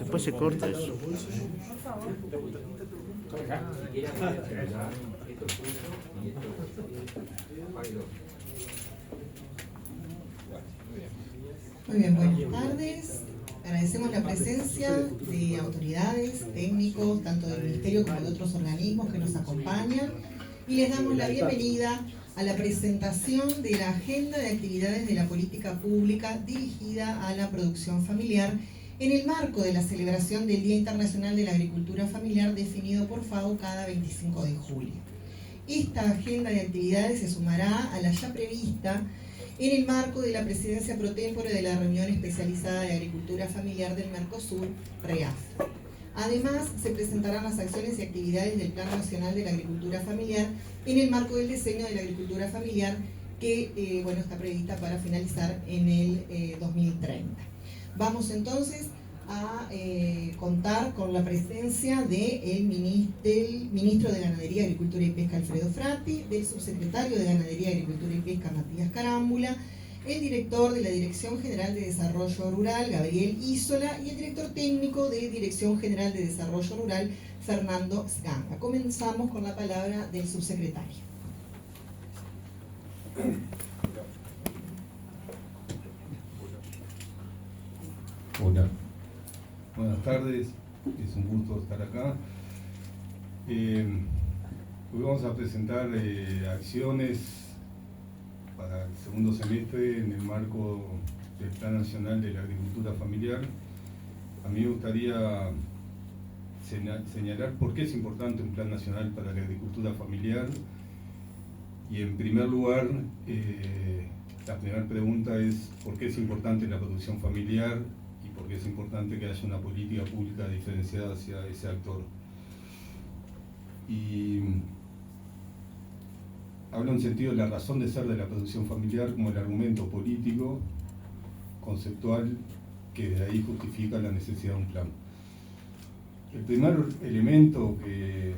Después se corta eso. Muy bien, buenas tardes. Agradecemos la presencia de autoridades, técnicos, tanto del Ministerio como de otros organismos que nos acompañan, y les damos la bienvenida a la presentación de la Agenda de Actividades de la Política Pública dirigida a la producción familiar en el marco de la celebración del Día Internacional de la Agricultura Familiar definido por FAO cada 25 de julio. Esta agenda de actividades se sumará a la ya prevista en el marco de la presidencia pro tempore de la Reunión Especializada de Agricultura Familiar del Mercosur, REAF. Además, se presentarán las acciones y actividades del Plan Nacional de la Agricultura Familiar en el marco del diseño de la agricultura familiar que está prevista para finalizar en el 2030. Vamos entonces a contar con la presencia del ministro de Ganadería, Agricultura y Pesca, Alfredo Fratti, del subsecretario de Ganadería, Agricultura y Pesca, Matías Carámbula, el director de la Dirección General de Desarrollo Rural, Gabriel Isola, y el director técnico de Dirección General de Desarrollo Rural, Fernando Sganga. Comenzamos con la palabra del subsecretario. Hola, buenas tardes, es un gusto estar acá. Hoy vamos a presentar acciones para el segundo semestre en el marco del Plan Nacional de la Agricultura Familiar. A mí me gustaría señalar por qué es importante un Plan Nacional para la Agricultura Familiar. Y en primer lugar, la primera pregunta es ¿por qué es importante la producción familiar? Porque es importante que haya una política pública diferenciada hacia ese actor. Y hablo en sentido de la razón de ser de la producción familiar como el argumento político, conceptual, que de ahí justifica la necesidad de un plan. El primer elemento de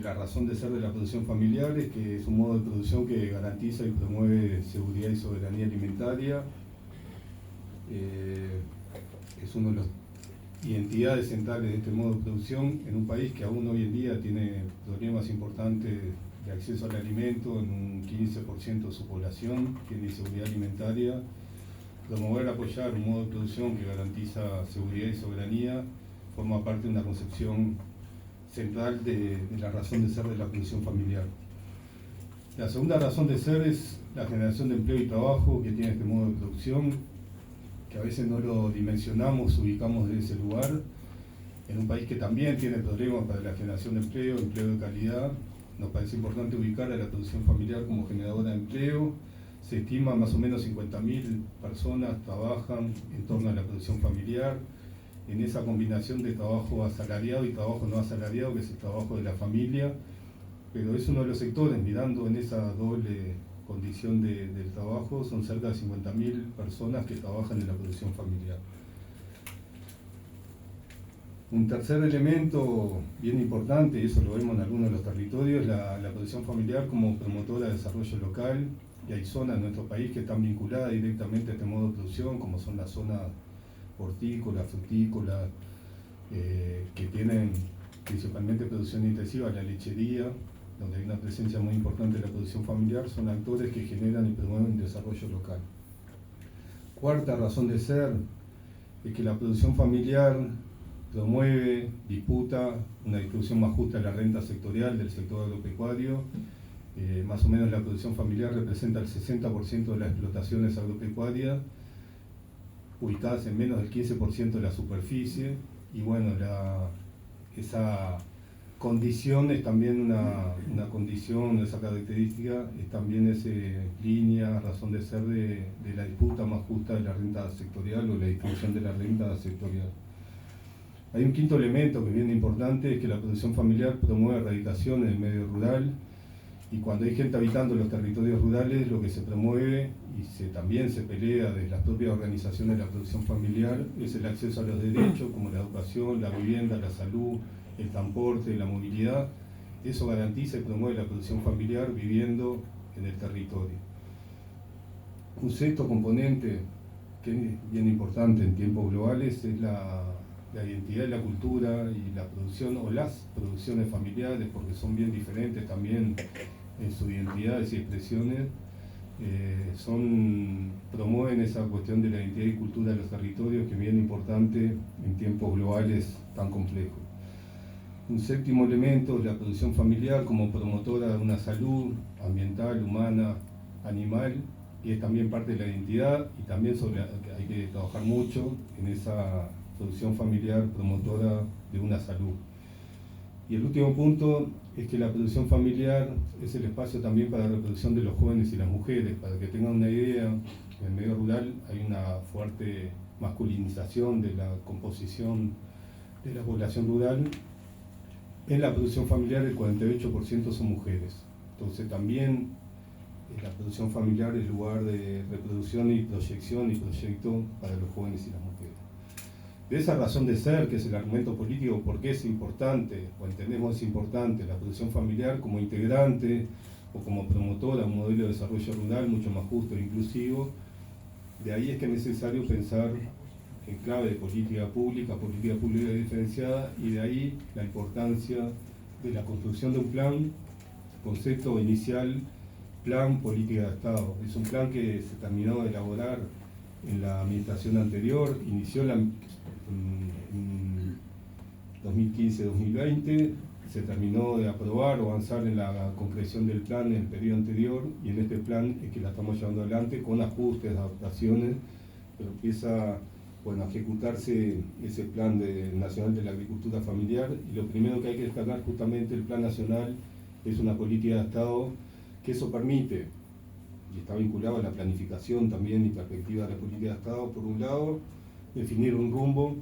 la razón de ser de la producción familiar es que es un modo de producción que garantiza y promueve seguridad y soberanía alimentaria. Es una de las identidades centrales de este modo de producción en un país que aún hoy en día tiene problemas importantes de acceso al alimento. En un 15% de su población tiene inseguridad alimentaria. Promover, apoyar un modo de producción que garantiza seguridad y soberanía forma parte de una concepción central de la razón de ser de la producción familiar. La segunda razón de ser es la generación de empleo y trabajo que tiene este modo de producción, que a veces no lo dimensionamos, ubicamos de ese lugar, en un país que también tiene problemas para la generación de empleo de calidad. Nos parece importante ubicar a la producción familiar como generadora de empleo. Se estima más o menos 50.000 personas trabajan en torno a la producción familiar, en esa combinación de trabajo asalariado y trabajo no asalariado, que es el trabajo de la familia, pero es uno de los sectores, mirando en esa doble condición del trabajo, son cerca de 50.000 personas que trabajan en la producción familiar. Un tercer elemento bien importante, y eso lo vemos en algunos de los territorios, la producción familiar como promotora de desarrollo local, y hay zonas en nuestro país que están vinculadas directamente a este modo de producción, como son las zonas hortícolas, frutícolas, que tienen principalmente producción intensiva, la lechería, donde hay una presencia muy importante de la producción familiar. Son actores que generan y promueven desarrollo local. Cuarta razón de ser es que la producción familiar promueve, disputa una distribución más justa de la renta sectorial del sector agropecuario. Más o menos la producción familiar representa el 60% de las explotaciones agropecuarias, ubicadas en menos del 15% de la superficie, y bueno, esa condición es también una condición, esa característica es también esa línea, razón de ser de la disputa más justa de la renta sectorial o la distribución de la renta sectorial. Hay un quinto elemento que es bien importante, es que la producción familiar promueve erradicación en el medio rural, y cuando hay gente habitando los territorios rurales, lo que se promueve y también se pelea desde las propias organizaciones de la producción familiar es el acceso a los derechos como la educación, la vivienda, la salud, el transporte, la movilidad. Eso garantiza y promueve la producción familiar viviendo en el territorio. Un sexto componente que es bien importante en tiempos globales es la identidad y la cultura y la producción o las producciones familiares, porque son bien diferentes también en sus identidades y expresiones, promueven esa cuestión de la identidad y cultura de los territorios, que es bien importante en tiempos globales tan complejos. Un séptimo elemento es la producción familiar como promotora de una salud ambiental, humana, animal, y es también parte de la identidad, y también hay que trabajar mucho en esa producción familiar promotora de una salud. Y el último punto es que la producción familiar es el espacio también para la reproducción de los jóvenes y las mujeres. Para que tengan una idea, en el medio rural hay una fuerte masculinización de la composición de la población rural. En la producción familiar el 48% son mujeres. Entonces también la producción familiar es lugar de reproducción y proyección y proyecto para los jóvenes y las mujeres. De esa razón de ser, que es el argumento político, por qué es importante, o entendemos es importante, la producción familiar como integrante o como promotora de un modelo de desarrollo rural mucho más justo e inclusivo. De ahí es que es necesario pensar en clave de política pública diferenciada, y de ahí la importancia de la construcción de un plan, concepto inicial, plan política de Estado. Es un plan que se terminó de elaborar en la administración anterior, inició en 2015-2020, se terminó de aprobar o avanzar en la concreción del plan en el periodo anterior, y en este plan es que la estamos llevando adelante con ajustes, adaptaciones, pero empieza a ejecutarse ese plan nacional de la agricultura familiar. Y lo primero que hay que destacar, justamente el plan nacional es una política de Estado que eso permite, y está vinculado a la planificación también y perspectiva de la política de Estado. Por un lado, definir un rumbo.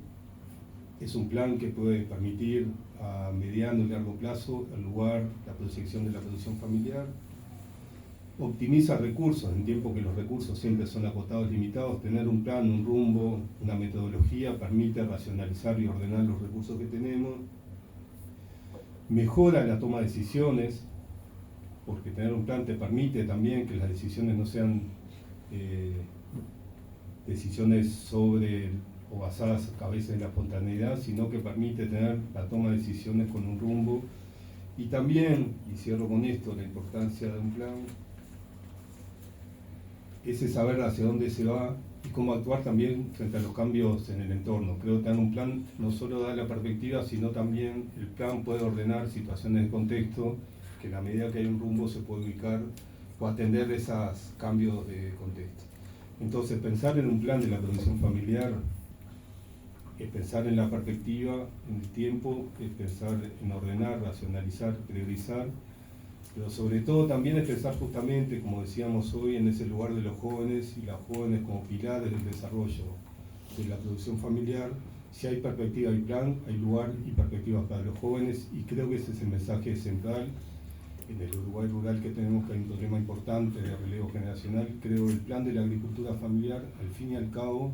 Es un plan que puede permitir a mediano y largo plazo el lugar, la proyección de la producción familiar. Optimiza recursos en tiempo que los recursos siempre son acotados, limitados. Tener un plan, un rumbo, una metodología permite racionalizar y ordenar los recursos que tenemos. Mejora la toma de decisiones, porque tener un plan te permite también que las decisiones no sean decisiones sobre o basadas a veces en la espontaneidad, sino que permite tener la toma de decisiones con un rumbo. Y también, y cierro con esto, la importancia de un plan, ese saber hacia dónde se va y cómo actuar también frente a los cambios en el entorno. Creo que tener un plan no solo da la perspectiva, sino también el plan puede ordenar situaciones de contexto, que en la medida que hay un rumbo se puede ubicar o atender esos cambios de contexto. Entonces, pensar en un plan de la producción familiar es pensar en la perspectiva, en el tiempo, es pensar en ordenar, racionalizar, priorizar, pero sobre todo también es pensar justamente, como decíamos hoy, en ese lugar de los jóvenes y las jóvenes como pilares del desarrollo de la producción familiar. Si hay perspectiva y plan, hay lugar y perspectivas para los jóvenes, y creo que ese es el mensaje central. En el Uruguay rural que tenemos, que hay un problema importante de relevo generacional, creo que el plan de la agricultura familiar, al fin y al cabo,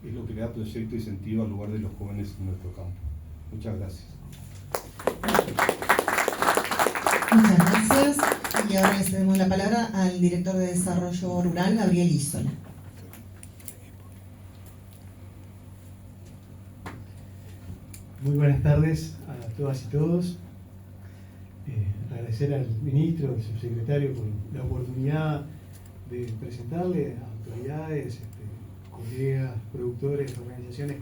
es lo que le da proyecto y sentido al lugar de los jóvenes en nuestro campo. Muchas gracias. Muchas gracias. Y ahora le cedemos la palabra al director de Desarrollo Rural, Gabriel Isola. Muy buenas tardes a todas y todos. Agradecer al ministro, al subsecretario, por la oportunidad de presentarle a autoridades, colegas, productores, organizaciones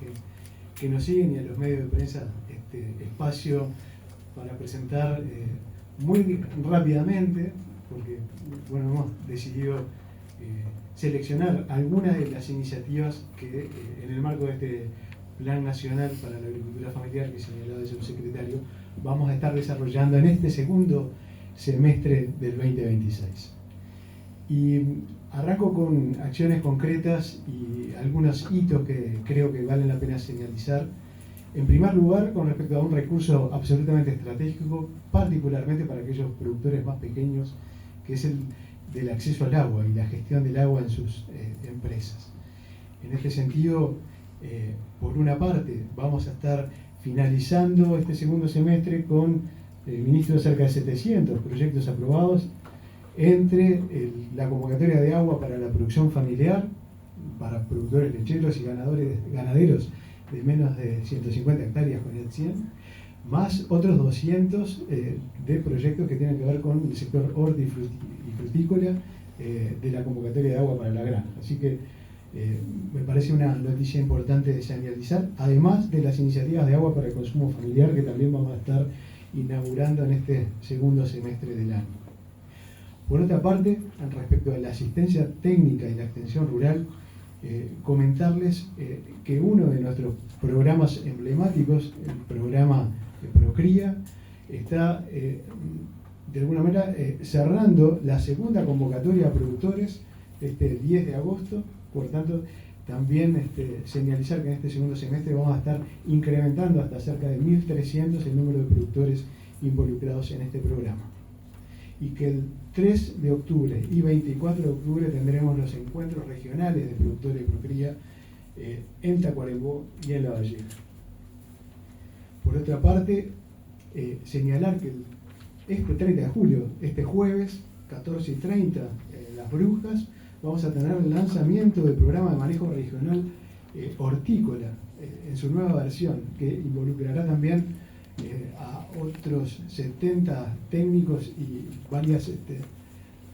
que nos siguen, y a los medios de prensa este espacio para presentar muy rápidamente, porque bueno, hemos decidido seleccionar algunas de las iniciativas que en el marco de este Plan Nacional para la Agricultura Familiar que señaló el subsecretario vamos a estar desarrollando en este segundo semestre del 2026. Y arranco con acciones concretas y algunos hitos que creo que valen la pena señalizar. En primer lugar, con respecto a un recurso absolutamente estratégico, particularmente para aquellos productores más pequeños, que es el del acceso al agua y la gestión del agua en sus empresas. En este sentido, por una parte, vamos a estar finalizando este segundo semestre con el ministro de cerca de 700 proyectos aprobados, entre la convocatoria de agua para la producción familiar, para productores lecheros y ganaderos de menos de 150 hectáreas con el 100, más otros 200 de proyectos que tienen que ver con el sector horti y frutícola de la convocatoria de agua para la granja. Así que me parece una noticia importante de señalizar, además de las iniciativas de agua para el consumo familiar que también vamos a estar inaugurando en este segundo semestre del año. Por otra parte, respecto a la asistencia técnica y la extensión rural, comentarles que uno de nuestros programas emblemáticos, el programa Procría, está de alguna manera cerrando la segunda convocatoria a productores este 10 de agosto. Por tanto, también señalizar que en este segundo semestre vamos a estar incrementando hasta cerca de 1.300 el número de productores involucrados en este programa. Y que el 3 de octubre y 24 de octubre tendremos los encuentros regionales de productores de Procría en Tacuarembó y en La Valleja. Por otra parte, señalar que este 30 de julio, este jueves, 14:30, en Las Brujas, vamos a tener el lanzamiento del programa de manejo regional hortícola en su nueva versión, que involucrará también a otros 70 técnicos y varias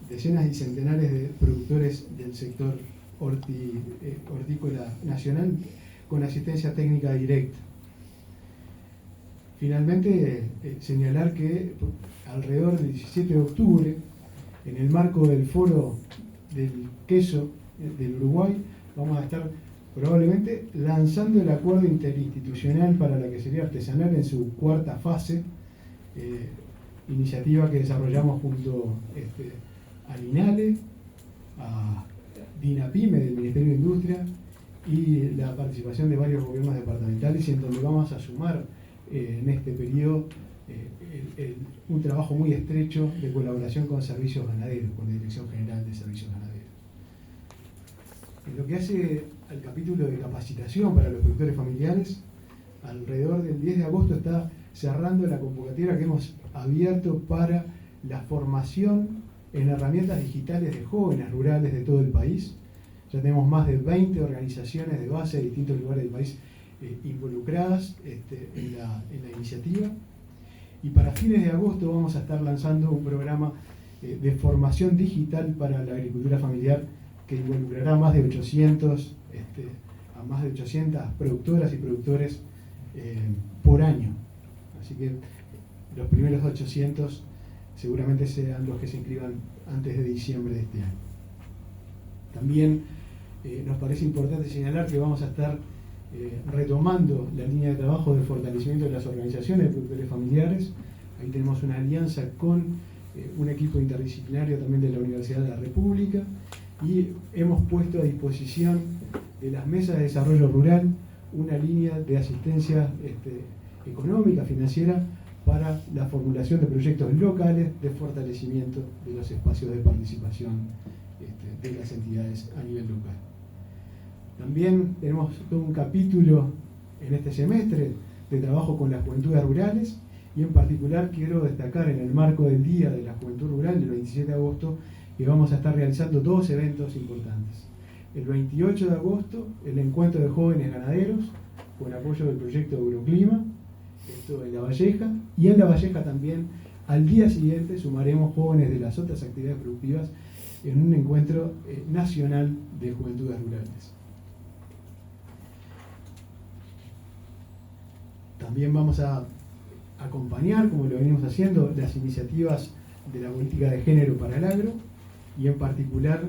decenas y centenares de productores del sector hortícola nacional con asistencia técnica directa. Finalmente, señalar que alrededor del 17 de octubre, en el marco del Foro del Queso del Uruguay, vamos a estar probablemente lanzando el acuerdo interinstitucional para la quesería artesanal en su cuarta fase, iniciativa que desarrollamos junto al INALE, a DINAPYME del Ministerio de Industria y la participación de varios gobiernos departamentales, y en donde vamos a sumar en este periodo un trabajo muy estrecho de colaboración con servicios ganaderos, con la Dirección General de Servicios Ganaderos. En lo que hace al capítulo de capacitación para los productores familiares, alrededor del 10 de agosto está cerrando la convocatoria que hemos abierto para la formación en herramientas digitales de jóvenes rurales de todo el país. Ya tenemos más de 20 organizaciones de base de distintos lugares del país involucradas en la iniciativa. Y para fines de agosto vamos a estar lanzando un programa de formación digital para la agricultura familiar que involucrará a más de 800 productoras y productores por año. Así que los primeros 800 seguramente serán los que se inscriban antes de diciembre de este año. También nos parece importante señalar que vamos a estar retomando la línea de trabajo de fortalecimiento de las organizaciones de productores familiares. Ahí tenemos una alianza con un equipo interdisciplinario también de la Universidad de la República, y hemos puesto a disposición de las mesas de desarrollo rural una línea de asistencia económica, financiera, para la formulación de proyectos locales de fortalecimiento de los espacios de participación de las entidades a nivel local. También tenemos todo un capítulo en este semestre de trabajo con las juventudes rurales, y en particular quiero destacar, en el marco del Día de la Juventud Rural del 27 de agosto, que vamos a estar realizando dos eventos importantes. El 28 de agosto, el encuentro de jóvenes ganaderos, con apoyo del proyecto Euroclima, esto en La Valleja, y en La Valleja también, al día siguiente, sumaremos jóvenes de las otras actividades productivas en un encuentro nacional de juventudes rurales. También vamos a acompañar, como lo venimos haciendo, las iniciativas de la política de género para el agro, y en particular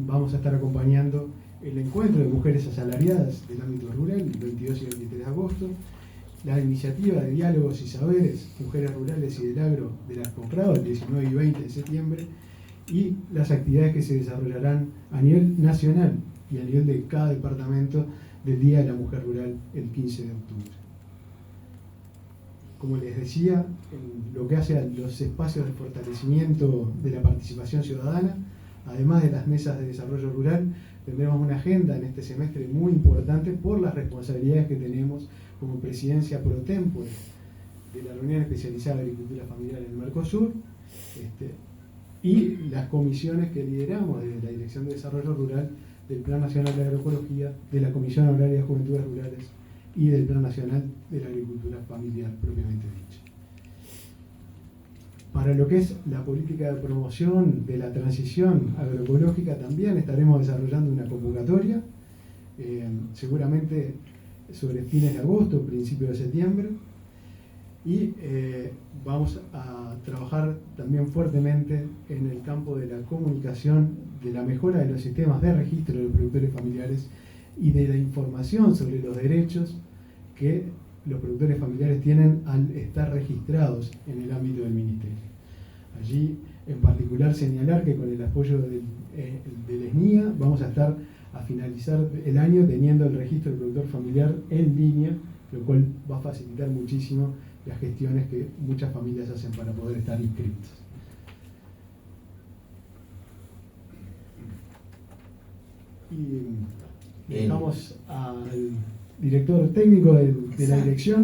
vamos a estar acompañando el encuentro de mujeres asalariadas del ámbito rural, el 22 y 23 de agosto, la iniciativa de diálogos y saberes, mujeres rurales y del agro de la Comprado, el 19 y 20 de septiembre, y las actividades que se desarrollarán a nivel nacional y a nivel de cada departamento del Día de la Mujer Rural el 15 de octubre. Como les decía, en lo que hace a los espacios de fortalecimiento de la participación ciudadana, además de las mesas de desarrollo rural, tendremos una agenda en este semestre muy importante por las responsabilidades que tenemos como presidencia pro tempore de la Reunión Especializada de Agricultura Familiar en el Mercosur, y las comisiones que lideramos desde la Dirección de Desarrollo Rural, del Plan Nacional de Agroecología, de la Comisión Agraria de Juventudes Rurales y del Plan Nacional de la Agricultura Familiar propiamente dicho. Para lo que es la política de promoción de la transición agroecológica también estaremos desarrollando una convocatoria, seguramente sobre fines de agosto, principios de septiembre, y vamos a trabajar también fuertemente en el campo de la comunicación, de la mejora de los sistemas de registro de los productores familiares y de la información sobre los derechos que los productores familiares tienen al estar registrados en el ámbito del Ministerio. Allí, en particular, señalar que con el apoyo del SNIA vamos a estar a finalizar el año teniendo el registro del productor familiar en línea, lo cual va a facilitar muchísimo las gestiones que muchas familias hacen para poder estar inscritos. Y dejamos al director técnico de la dirección.